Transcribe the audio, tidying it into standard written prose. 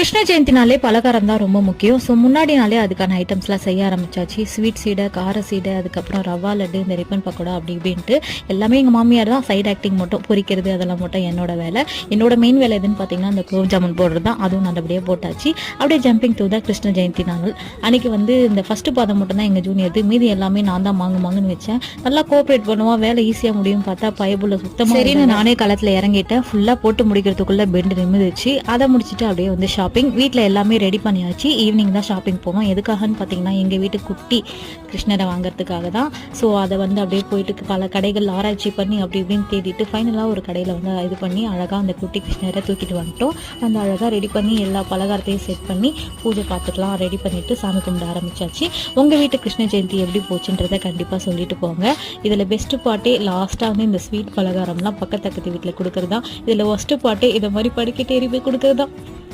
கிருஷ்ண ஜெயந்தினாலே பலகாரம் தான் ரொம்ப முக்கியம். ஸோ முன்னாடி நாளே அதுக்கான ஐட்டம்ஸ்லாம் செய்ய ஆரம்பிச்சாச்சு. ஸ்வீட் சீடை, கார சீடை, அதுக்கப்புறம் ரவா லட்டு, இந்த ரிப்பன் பக்கோடா அப்படி இப்படின்ட்டு எல்லாமே எங்கள் மாமியார் தான். சைட் ஆக்டிங் மட்டும் பொரிக்கிறது அதெல்லாம் மட்டும் என்னோட வேலை. என்னோட மெயின் வேலை எதுன்னு பார்த்தீங்கன்னா அந்த குலோப் ஜாமுன் போடுறது தான். அதுவும் நல்லபடியாக போட்டாச்சு. அப்படியே ஜம்பிங் டு தான் கிருஷ்ண ஜெயந்தி நாள் அன்றைக்கி வந்து இந்த ஃபஸ்ட்டு பாதம் மட்டும் தான் எங்கள் ஜூனியர், மீதி எல்லாமே நான் தான் மாங்குன்னு வச்சேன். நல்லா கோஆப்ரேட் பண்ணுவான், வேலை ஈஸியாக முடியும் பார்த்தா பயபுள்ள சுத்தமாக சரின்னு நானே களத்தில் இறங்கிட்டேன். ஃபுல்லாக போட்டு முடிக்கிறதுக்குள்ளே பெண்டு நிமிந்துச்சு. அதை முடிச்சுட்டு அப்படியே வந்து ஷாப்பிங் வீட்டில் எல்லாமே ரெடி பண்ணியாச்சு. ஈவினிங் தான் ஷாப்பிங் போவோம். எதுக்காகன்னு பார்த்தீங்கன்னா எங்கள் வீட்டு குட்டி கிருஷ்ணரை வாங்குறதுக்காக தான். ஸோ அதை வந்து அப்படியே போயிட்டு பல கடைகள் ஆராய்ச்சி பண்ணி அப்படி இப்படின்னு தேடிட்டு ஃபைனலாக ஒரு கடையில் வந்து இது பண்ணி அழகாக அந்த குட்டி கிருஷ்ணரை தூக்கிட்டு வந்துட்டோம். அந்த அழகாக ரெடி பண்ணி எல்லா பலகாரத்தையும் செட் பண்ணி பூஜை பார்த்துக்கலாம் ரெடி பண்ணிவிட்டு சாமி கும்பிட ஆரம்பிச்சாச்சு. உங்கள் வீட்டு கிருஷ்ண ஜெயந்தி எப்படி போச்சுன்றதை கண்டிப்பாக சொல்லிட்டு போங்க. இதில் பெஸ்ட்டு பார்ட்டே லாஸ்ட்டாக வந்து இந்த ஸ்வீட் பலகாரம்லாம் பக்கத்து வீட்டில் கொடுக்குறது தான். இதில் ஒஸ்ட்டு பார்ட்டே இதை மாதிரி படிக்கிட்டே போய் கொடுக்குறது தான்.